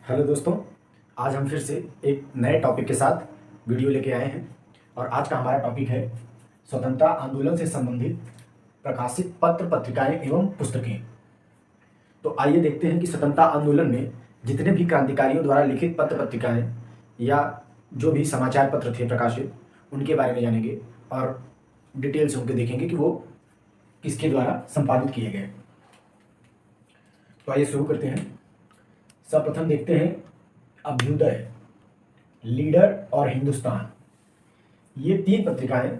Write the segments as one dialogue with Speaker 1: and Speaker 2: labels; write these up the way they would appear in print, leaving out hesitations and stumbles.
Speaker 1: Hello दोस्तों, आज हम फिर से एक नए टॉपिक के साथ वीडियो लेके आए हैं और आज का हमारा टॉपिक है स्वतंत्रता आंदोलन से संबंधित प्रकाशित पत्र पत्रिकाएं एवं पुस्तकें। तो आइए देखते हैं कि स्वतंत्रता आंदोलन में जितने भी क्रांतिकारियों द्वारा लिखित पत्र पत्रिकाएं या जो भी समाचार पत्र थे प्रकाशित, उनके बारे में जानेंगे और डिटेल से उनके देखेंगे कि वो किसके द्वारा संपादित किए गए। तो आइए शुरू करते हैं। सर्वप्रथम देखते हैं अभ्युदय, लीडर और हिंदुस्तान। ये तीन पत्रिकाएं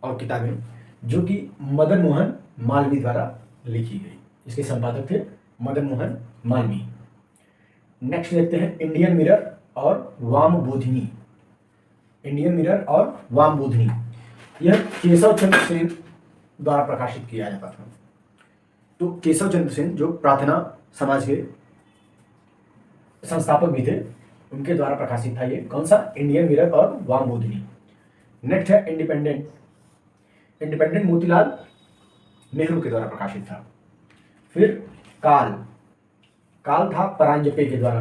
Speaker 1: और किताबें जो कि मदन मोहन मालवीय द्वारा लिखी गई। इसके संपादक थे मदन मोहन मालवीय। नेक्स्ट देखते हैं इंडियन मिरर और वामबोधिनी। इंडियन मिरर और वामबोधिनी यह केशव चंद्र सेन द्वारा प्रकाशित किया जाता था। तो केशव चंद्र सेन जो प्रार्थना समाज के संस्थापक भी थे, उनके द्वारा प्रकाशित था ये कौन सा, इंडियन मिरर और वामबोधिनी। नेक्स्ट है इंडिपेंडेंट। इंडिपेंडेंट मोतीलाल नेहरू के द्वारा प्रकाशित था। फिर काल, काल था परांजपे के द्वारा।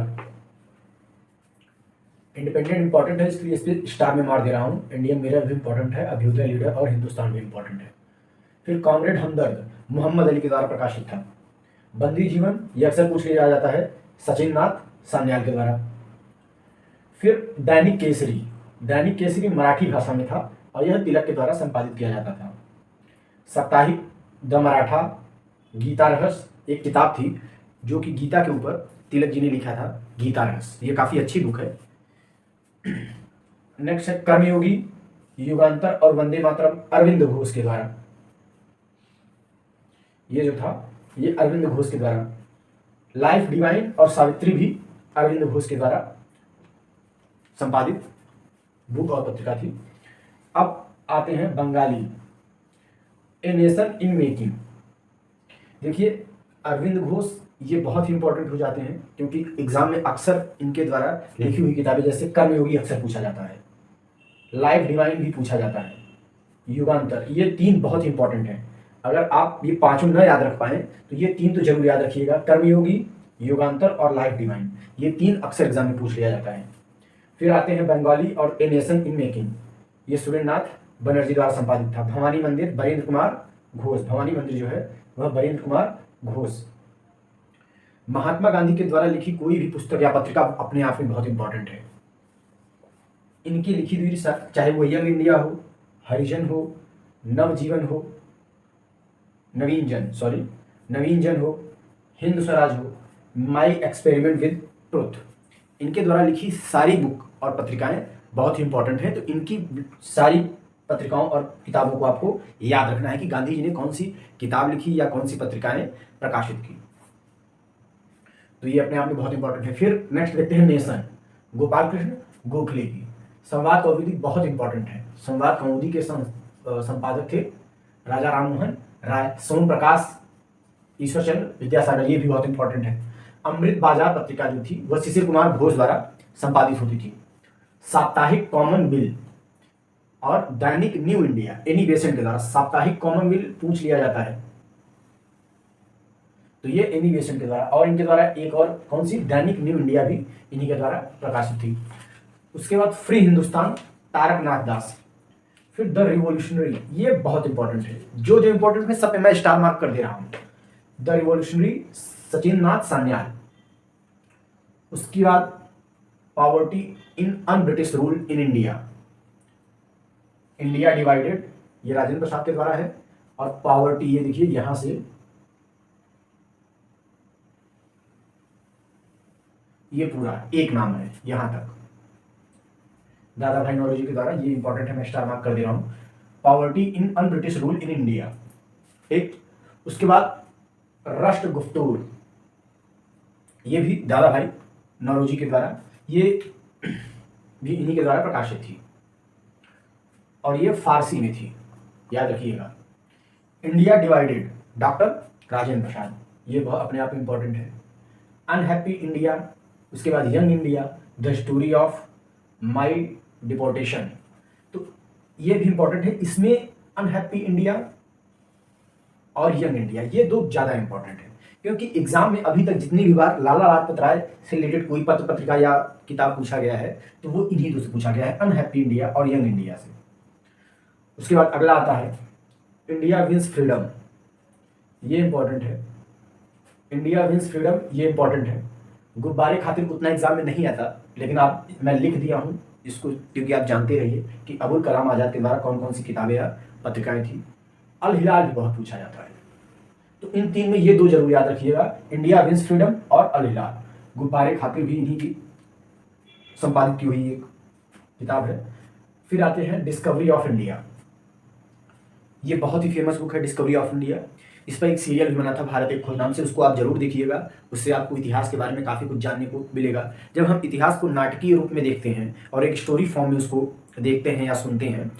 Speaker 1: इंडिपेंडेंट इंपॉर्टेंट है, इसलिए इस पर स्टार में मार दे रहा हूं। इंडियन मिरर भी इंपॉर्टेंट है, अभ्युदय, लीडर और हिंदुस्तान भी इंपॉर्टेंट है। फिर कॉमरेड हमदर्द मोहम्मद अली के द्वारा प्रकाशित था। बंदी जीवन ये अक्सर पूछ लिया जाता है, सचिन नाथ सान्याल के द्वारा। फिर दैनिक केसरी, दैनिक केसरी मराठी भाषा में था और यह तिलक के द्वारा संपादित किया जाता था। साप्ताहिक द मराठा, गीता रहस्य एक किताब थी जो कि गीता के ऊपर तिलक जी ने लिखा था, गीता रहस्य। ये काफी अच्छी बुक है। नेक्स्ट है कर्मयोगी, युगांतर और वंदे मातरम अरविंद घोष के द्वारा। ये जो था ये अरविंद घोष के द्वारा। लाइफ डिवाइन और सावित्री भी अरविंद घोष के द्वारा संपादित बुक और पत्रिका थी। अब आते हैं Bengali, a nation in making. देखिए अरविंद घोष ये बहुत ही इंपॉर्टेंट हो जाते हैं क्योंकि एग्जाम में अक्सर इनके द्वारा लिखी हुई किताबें जैसे कर्मयोगी अक्सर पूछा जाता है, लाइफ डिवाइन भी पूछा जाता है, युगांतर, ये तीन बहुत ही इंपॉर्टेंट है। अगर आप ये पांचों न याद रख पाए तो ये तीन तो जरूर याद रखिएगा, कर्मयोगी, युगांतर और लाइफ डिवाइन। ये तीन अक्सर एग्जाम में पूछ लिया जाता है। फिर आते हैं बंगाली और ए नेशन इन मेकिंग। ये सुरेंद्रनाथ बनर्जी द्वारा संपादित था। भवानी मंदिर बरेंद्र कुमार घोष, भवानी मंदिर जो है वह बरेंद्र कुमार घोष। महात्मा गांधी के द्वारा लिखी कोई भी पुस्तक या पत्रिका अपने आप में बहुत इंपॉर्टेंट है। इनकी लिखी हुई चाहे वो यंग इंडिया हो, हरिजन हो, नवजीवन हो, नवीन जन हो, हिंद स्वराज हो, माई एक्सपेरिमेंट विद ट्रुथ, इनके द्वारा लिखी सारी बुक और पत्रिकाएं बहुत ही इंपॉर्टेंट है। तो इनकी सारी पत्रिकाओं और किताबों को आपको याद रखना है कि गांधी जी ने कौन सी किताब लिखी या कौन सी पत्रिकाएं प्रकाशित की। तो ये अपने आप में बहुत इंपॉर्टेंट है। फिर नेक्स्ट देखते हैं नेशन, गोपाल कृष्ण गोखले की। संवाद कौमुदी बहुत इंपॉर्टेंट है। संवाद कौमुदी के संपादक थे राजा राम मोहन राय, सोम प्रकाश, ईश्वरचंद्र विद्यासागर, ये भी बहुत इंपॉर्टेंट है। अमृत बाजार पत्रिका जो थी वह शिशिर कुमार घोष द्वारा संपादित होती थी। साप्ताहिक कॉमनवेल्थ और दैनिक न्यू इंडिया एनी बेसेंट के द्वारा। साप्ताहिक कॉमनवेल्थ पूछ लिया जाता है तो ये एनी बेसेंट के द्वारा, और इनके द्वारा एक और कौन सी, दैनिक न्यू इंडिया भी इन्हीं के द्वारा प्रकाशित थी। उसके बाद फ्री हिंदुस्तान तारक नाथ दास। फिर द रिवॉल्यूशनरी, ये बहुत इंपॉर्टेंट है। जो जो इंपॉर्टेंट है सब पे मैं स्टार मार्क कर दे रहा हूं। द रिवॉल्यूशनरी सचिन नाथ सान्याल। उसके बाद poverty in un British rule in India, India divided, ये राजेंद्र प्रसाद के द्वारा है। और पॉवर्टी ये देखिए यहां से ये पूरा एक नाम है यहां तक, दादा भाई नौरोजी के द्वारा, ये इंपॉर्टेंट है, मैं स्टार मार्क कर दे रहा हूं। Poverty in un British rule in India एक। उसके बाद राष्ट्र गुफ्तूर, ये भी दादा भाई नौरोजी के द्वारा, ये भी इन्हीं के द्वारा प्रकाशित थी और ये फारसी में थी, याद रखिएगा। India divided doctor Rajendra Prasad, ये बहुत अपने आप में इंपॉर्टेंट है। अनहैप्पी इंडिया, उसके बाद young India, the story of my deportation, तो ये भी इंपॉर्टेंट है। इसमें अनहैप्पी इंडिया और यंग इंडिया, ये दो ज्यादा इंपॉर्टेंट है क्योंकि एग्जाम में अभी तक जितनी भी बार लाला लाजपत राय से रिलेटेड कोई पत्र पत्रिका या किताब पूछा गया है तो वो इन्हीं दो से पूछा गया है, अनहैप्पी इंडिया और यंग इंडिया से। उसके बाद अगला आता है इंडिया विंस फ्रीडम, ये इंपॉर्टेंट है। इंडिया विंस फ्रीडम, ये इंपॉर्टेंट है। गुब्बारे खातिर उतना एग्जाम में नहीं आता, लेकिन मैं लिख दिया हूँ इसको क्योंकि आप जानते रहिए कि अबुल कलाम आज़ाद के द्वारा कौन कौन सी किताबें या पत्रिकाएं थी। अल हिलाल भी बहुत पूछा जाता है, तो इन तीन में ये दो जरूर याद रखिएगा, इंडिया विंस फ्रीडम और अल हिलाल। गुब्बारे खातिर भी इन्हीं की संपादित की हुई एक किताब है। फिर आते हैं डिस्कवरी ऑफ इंडिया, ये बहुत ही फेमस बुक है डिस्कवरी ऑफ इंडिया। इस पर एक सीरियल भी बना था भारत एक खोज नाम से, उसको आप जरूर देखिएगा, उससे आपको इतिहास के बारे में काफ़ी कुछ जानने को मिलेगा। जब हम इतिहास को नाटकीय रूप में देखते हैं और एक स्टोरी फॉर्म में उसको देखते हैं या सुनते हैं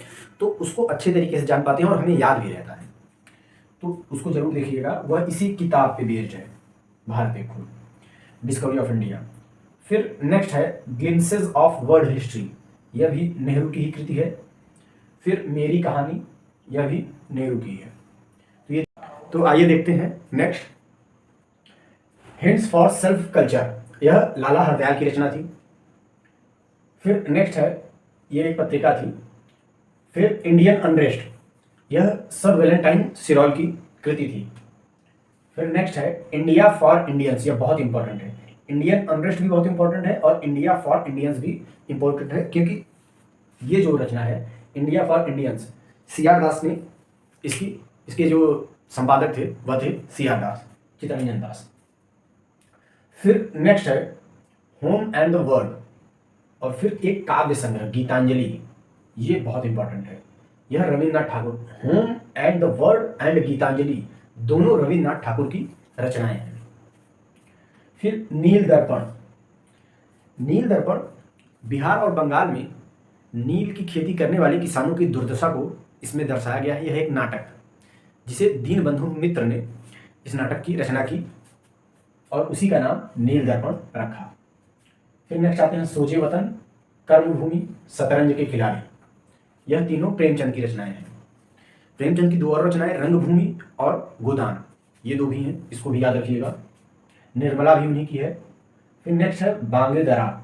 Speaker 1: तो उसको अच्छे तरीके से जान पाते हैं और हमें याद भी रहता है, तो उसको जरूर देखिएगा। वह इसी किताब पे बेस्ड है, भारत एक खोज, डिस्कवरी ऑफ इंडिया। फिर नेक्स्ट है ग्लिम्सेस ऑफ वर्ल्ड हिस्ट्री, यह भी नेहरू की ही कृति है। फिर मेरी कहानी, यह भी नेहरू की है। तो आइए देखते हैं next, hints for self culture, यह लाला हरदयाल की रचना थी। फिर नेक्स्ट है, ये एक पत्रिका थी। फिर इंडियन अनरेस्ट, यह सर वैलेंटाइन सिरोल की कृति थी। फिर नेक्स्ट है इंडिया फॉर इंडियंस, यह बहुत इंपॉर्टेंट है। इंडियन अनरेस्ट भी बहुत इंपॉर्टेंट है और इंडिया फॉर इंडियंस भी इंपॉर्टेंट है, क्योंकि ये जो रचना है इंडिया फॉर इंडियंस, सी.आर. दास ने इसके जो संपादक थे वह थे सी.आर. दास, चित्तरंजन दास। फिर नेक्स्ट है होम एंड द वर्ल्ड, और फिर एक काव्य संग्रह गीतांजलि, ये बहुत इंपॉर्टेंट है। यह Rabindranath Thakur, home and the world and Gitanjali दोनों रविन्द्रनाथ ठाकुर की रचनाएं हैं। फिर नील दर्पण, नील दर्पण बिहार और बंगाल में नील की खेती करने वाले किसानों की दुर्दशा को इसमें दर्शाया गया है। यह एक नाटक जिसे दीनबंधु मित्र ने इस नाटक की रचना की और उसी का नाम नील दर्पण रखा। फिर नेक्स्ट आते हैं सोचे वतन, कर्मभूमि, शतरंज के खिलाड़ी, यह तीनों प्रेमचंद की रचनाएं हैं। प्रेमचंद की दो और रचनाएं रंगभूमि और गोदान, ये दो भी हैं, इसको भी याद रखिएगा। निर्मला भी उन्हीं की है। फिर नेक्स्ट है बांगे दरा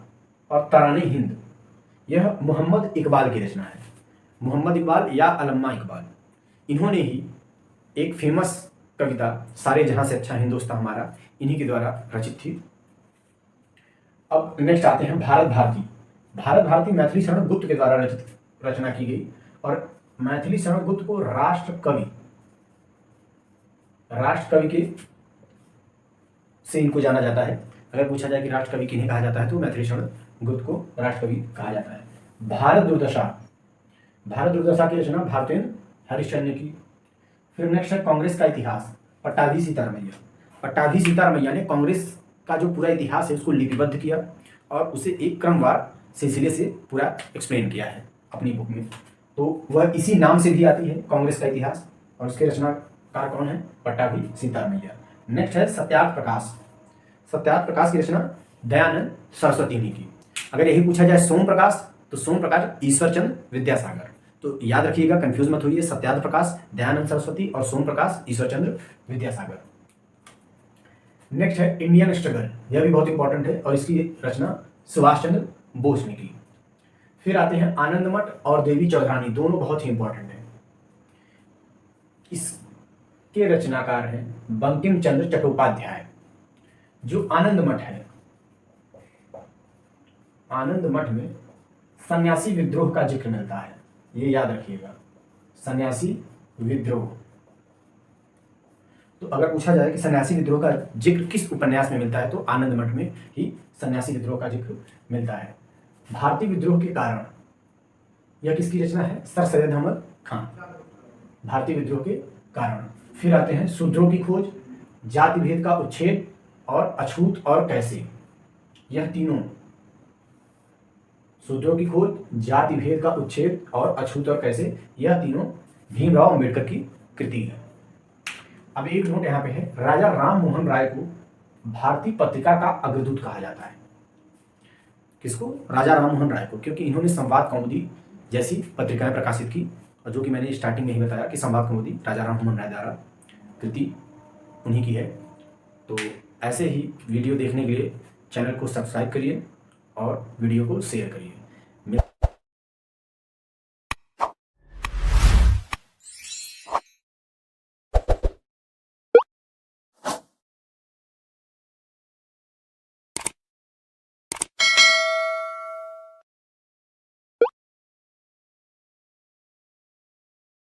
Speaker 1: और तराने हिंद, यह मोहम्मद इकबाल की रचना है। मोहम्मद इकबाल या अल्लामा इकबाल, इन्होंने ही एक फेमस कविता सारे जहां से अच्छा हिंदुस्तान हमारा इन्हीं के द्वारा रचित थी। अब नेक्स्ट आते हैं भारत भारती। भारत भारती मैथिली शरण गुप्त के द्वारा रचना की गई और मैथिली शरण गुप्त को राष्ट्र कवि के से इनको जाना जाता है। अगर पूछा जाए कि राष्ट्र कवि किन्हें कहा जाता है तो मैथिली शरण गुप्त को राष्ट्र कवि कहा जाता है। भारत दुर्दशा की रचना भारतेंद्र हरिश्चंद्र की। फिर नेक्स्ट है कांग्रेस का इतिहास, पट्टाभी सीतारमैया। पट्टाभी सीतारमैया ने कांग्रेस का जो पूरा इतिहास है उसको लिपिबद्ध किया और उसे एक क्रमवार सिलसिले से पूरा एक्सप्लेन किया है अपनी बुक में, तो वह इसी नाम से भी आती है कांग्रेस का इतिहास। और उसके रचनाकार कौन है? पट्टाभी सीतारमैया। नेक्स्ट है सत्यार्थ प्रकाश। सत्यार्थ प्रकाश की रचना दयानंद सरस्वती ने की। अगर यही पूछा जाए सोम प्रकाश तो सोम प्रकाश ईश्वरचंद्र विद्यासागर। तो याद रखिएगा, कंफ्यूज मत होइए, सत्यार्थ प्रकाश दयानंद सरस्वती और सोम प्रकाश ईश्वरचंद्र विद्यासागर। नेक्स्ट है इंडियन स्ट्रगल, यह भी बहुत इंपॉर्टेंट है और इसकी रचना सुभाष चंद्र बोस ने की। फिर आते हैं आनंद मठ और देवी चौधरानी, दोनों बहुत ही इंपॉर्टेंट हैं। इसके रचनाकार हैं बंकिम चंद्र चट्टोपाध्याय। जो आनंद मठ है, आनंद मठ में सन्यासी विद्रोह का जिक्र मिलता है, ये याद रखिएगा, सन्यासी विद्रोह। तो अगर पूछा जाए कि सन्यासी विद्रोह का जिक्र किस उपन्यास में मिलता है तो आनंद मठ में ही सन्यासी विद्रोह का जिक्र मिलता है। भारतीय विद्रोह के कारण, यह किसकी रचना है? सर सैयद अहमद खान, भारतीय विद्रोह के कारण। फिर आते हैं शूद्रों की खोज, जाति भेद का उच्छेद और अछूत और कैसे, यह तीनों, शूद्रों की खोज, जाति भेद का उच्छेद और अछूत और कैसे, यह तीनों भीमराव अंबेडकर की कृति है। अब एक नोट यहाँ पे है, राजा राम मोहन राय को भारतीय पत्रिका का अग्रदूत कहा जाता है। किसको? राजा राम मोहन राय को, क्योंकि इन्होंने संवाद कौमुदी जैसी पत्रिकाएं प्रकाशित की और जो कि मैंने स्टार्टिंग में ही बताया कि संवाद कौमुदी राजा राम मोहन राय द्वारा कृति उन्हीं की है। तो ऐसे ही वीडियो देखने के लिए चैनल को सब्सक्राइब करिए और वीडियो को शेयर करिए।